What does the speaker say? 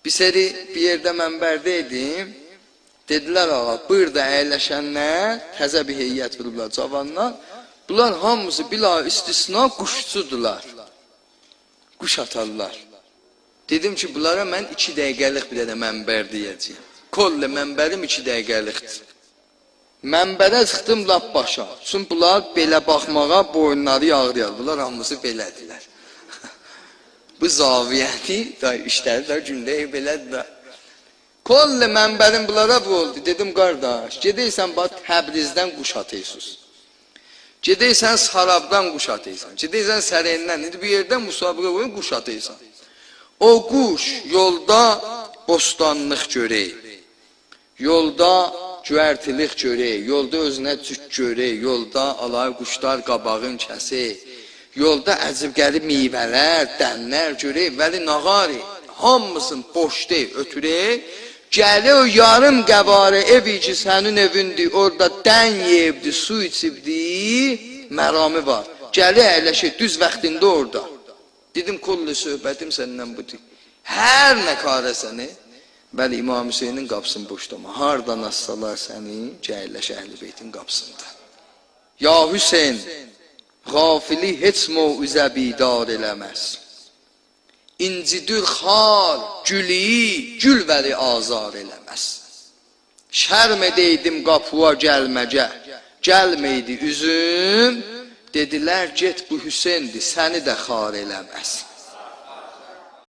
Bir seri bir yerdə mənbərdəydim. Dedilər, ağa, burada əyləşənlər, təzə bir heyyət bilirlər, cavanlar. Bunlar hamısı bila istisna quşçudular. Quş atarlar. Dedim ki, bunlara mən 2 dəqiqəlik bir də mənbər deyəcəyim. Kollə mənbərim 2 dəqiqəlikdir. Mənbərə çıxdım lap başa. Çünki bunlar belə baxmağa boyunları ağrıyar. Bunlar hamısı belədilər. Bu zaviyəni, işləri də gündə belədir. Kollə mənbərim bunlara bu oldu. Dedim, qardaş, gedəysən Təbrizdən quş atıyorsunuz. Gedəysən Sarabdan quş atıyorsan. Gedəysən Sərəyindən. İndi bir yerdən müsabiqə qoyun quş atıyorsan. O quş yolda bostanlıq görək. Yolda güvərtilik görək. Yolda özünə cük görək. Yolda alay quşlar qabağın kəsik. Yolda əcib-qərib meyvələr, dənlər görək. Vəli nağari hamısını boş deyil, ötürək. Gəli o yarım qəbarə evi ki, sənin evindir, orada dən yeyibdir, su içibdir, mərami var. Gəli əyləşək, düz vaxtında orada. Dedim, kollu söhbətim səndən budur. Hər nə qarə səni, bəli, İmam Hüseynin qapısını boşdama. Hardan assalar səni, gəyləş Əhl-i Beytin qapısında. Ya Hüseyin, qafili heç mövüzə bidar eləməz. İncidür xal, gülüyü, gül vəli azar eləməz. Şərm edeydim qapıya gəlməcə, gəlməydi üzüm, dedilər, get bu Hüseyindir, səni də xar eləməz.